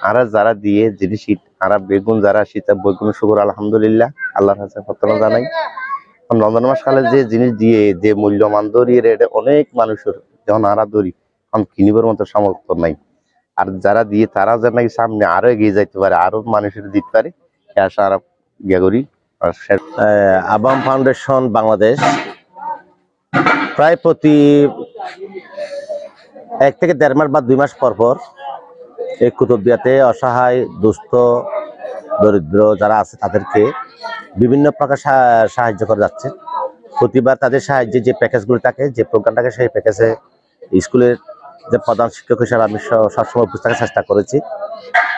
আর যারা দিয়ে জিনিস আর বেগুন যারা শীতে বেগুন শুকুর আলহামদুলিল্লাহ আল্লাহর কাছে প্রার্থনা জানাই। রমজান মাস কালে যে জিনিস দিয়ে যে মূল্যমান দরি রেটে অনেক মানুষের যখন আরা দরি এখন কিনিবার মতো সামর্থ্য নাই। আর যারা দিয়ে তারা যেন নাকি সামনে আরো এগিয়ে যাইতে পারে, আরো মানুষের দিতে পারে আশা আর ইয়ে করি। আবাম ফাউন্ডেশন বাংলাদেশ প্রায় প্রতি 1 থেকে 1.5 মাস বা 2 মাস পর পর এই কুতুবদিয়াতে অসহায় দুস্থ দরিদ্র যারা আছে তাদেরকে বিভিন্ন প্রকার সাহায্য করে যাচ্ছে। প্রতিবার তাদের সাহায্যে যে প্যাকেজগুলো থাকে, যে প্রোগ্রাম থাকে, সেই প্যাকেজে স্কুলের যে প্রধান শিক্ষক হিসাবে আমি সবসময় উপস্থিত থাকার চেষ্টা করেছি,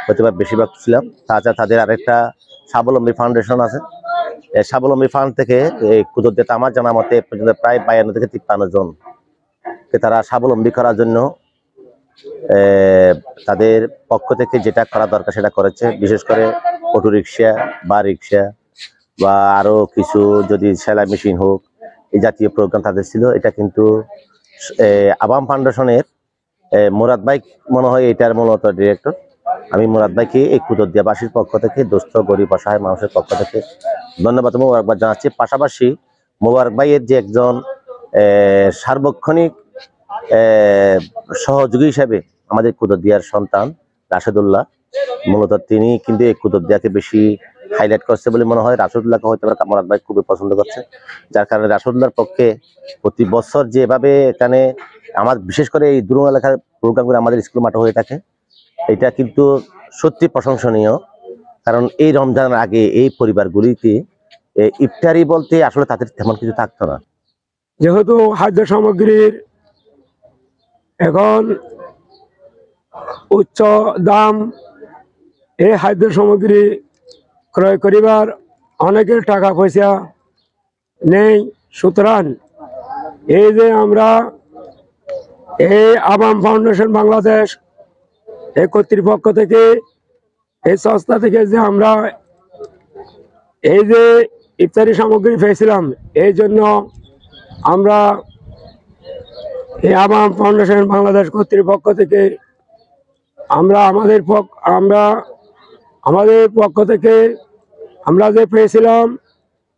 প্রতিবার বেশিরভাগ ছিলাম। তাছাড়া তাদের আরেকটা স্বাবলম্বী ফাউন্ডেশন আছে। এই স্বাবলম্বী ফান্ড থেকে এই কুতুবদিয়াতে আমার জানা মতে পর্যন্ত প্রায় 52 থেকে 53 জনকে তারা স্বাবলম্বী করার জন্য তাদের পক্ষ থেকে যেটা করা দরকার সেটা করেছে। বিশেষ করে অটো রিক্সা বা রিক্সা বা আরো কিছু যদি সেলাই মেশিন হোক, এই জাতীয় প্রোগ্রাম তাদের ছিল। এটা কিন্তু আবাম ফাউন্ডেশনের মুরাদ ভাই মনে হয় এটার মূলত ডিরেক্টর। আমি মুরাদ ভাইকে এই কুতুবদিয়াবাসীর পক্ষ থেকে, দুস্থ গরিব অসহায় মানুষের পক্ষ থেকে ধন্যবাদ মোবারকবাদ জানাচ্ছি। পাশাপাশি মোবারক ভাইয়ের যে একজন সার্বক্ষণিক সহযোগী হিসেবে আমাদের কুতুবদিয়ার সন্তান রাশেদুল্লাহ, মূলত তিনি কিন্তু এই কুতুবদিয়াকে বেশি হাইলাইট করছে বলে মনে হয়। রাশেদুল্লাহকে হয়তো মুরাদ ভাই খুবই পছন্দ করছে, যার কারণে রাশেদুল্লাহর পক্ষে প্রতি বছর যেভাবে এখানে আমার বিশেষ করে এই দুরুং এলাকার প্রোগ্রামগুলো আমাদের স্কুল মাঠে হয়ে থাকে, এটা কিন্তু সত্যি প্রশংসনীয়। কারণ এই রমজানের আগে এই পরিবারগুলিতে ইফতারি বলতে আসলে তাদের তেমন কিছু থাকতো না। যেহেতু খাদ্য সামগ্রীর এখন উচ্চ দাম, এই খাদ্য সামগ্রী ক্রয় করিবার অনেকের টাকা পয়সা নেই। সুতরাং এই যে আমরা এই আবাম ফাউন্ডেশন বাংলাদেশ এই কর্তৃপক্ষ থেকে, এই সংস্থা থেকে যে আমরা এই যে ইফতারি সামগ্রী পেয়েছিলাম, এই জন্য আমরা এই আবাম ফাউন্ডেশন বাংলাদেশ কর্তৃপক্ষ থেকে আমরা আমাদের পক্ষ থেকে আমরা যে পেয়েছিলাম,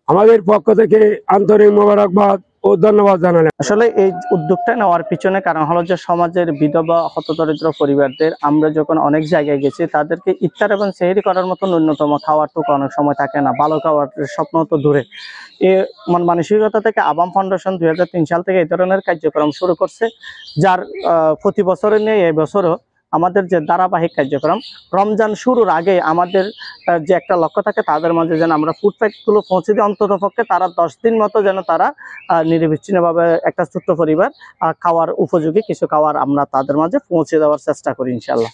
আমাদের পক্ষ থেকে আন্তরিক মোবারকবাদ ও ধন্যবাদ জানালাম। আসলে এই উদ্যোগটা নেওয়ার পিছনে কারণ হলো যে সমাজের বিধবা হতদরিদ্র পরিবারদের আমরা যখন অনেক জায়গায় গেছি, তাদেরকে ইফতার এবং সেহরি করার মতো ন্যূনতম খাওয়ারটুকু অনেক সময় থাকে না, ভালো খাওয়ার স্বপ্ন তো দূরে। এই মানসিকতা থেকে আবাম ফাউন্ডেশন 2003 সাল থেকে এই ধরনের কার্যক্রম শুরু করছে, যার প্রতি বছরে নিয়ে এই বছরও আমাদের যে ধারাবাহিক কার্যক্রম রমজান শুরুর আগে আমাদের যে একটা লক্ষ্য থাকে তাদের মাঝে যেন আমরা ফুড প্যাকেটগুলো পৌঁছে দিই, অন্তত পক্ষে তারা 10 দিন মতো যেন তারা নিরবিচ্ছিন্নভাবে একটা ছোট্ট পরিবার খাওয়ার উপযোগী কিছু খাওয়ার আমরা তাদের মাঝে পৌঁছে দেওয়ার চেষ্টা করি ইনশাল্লাহ।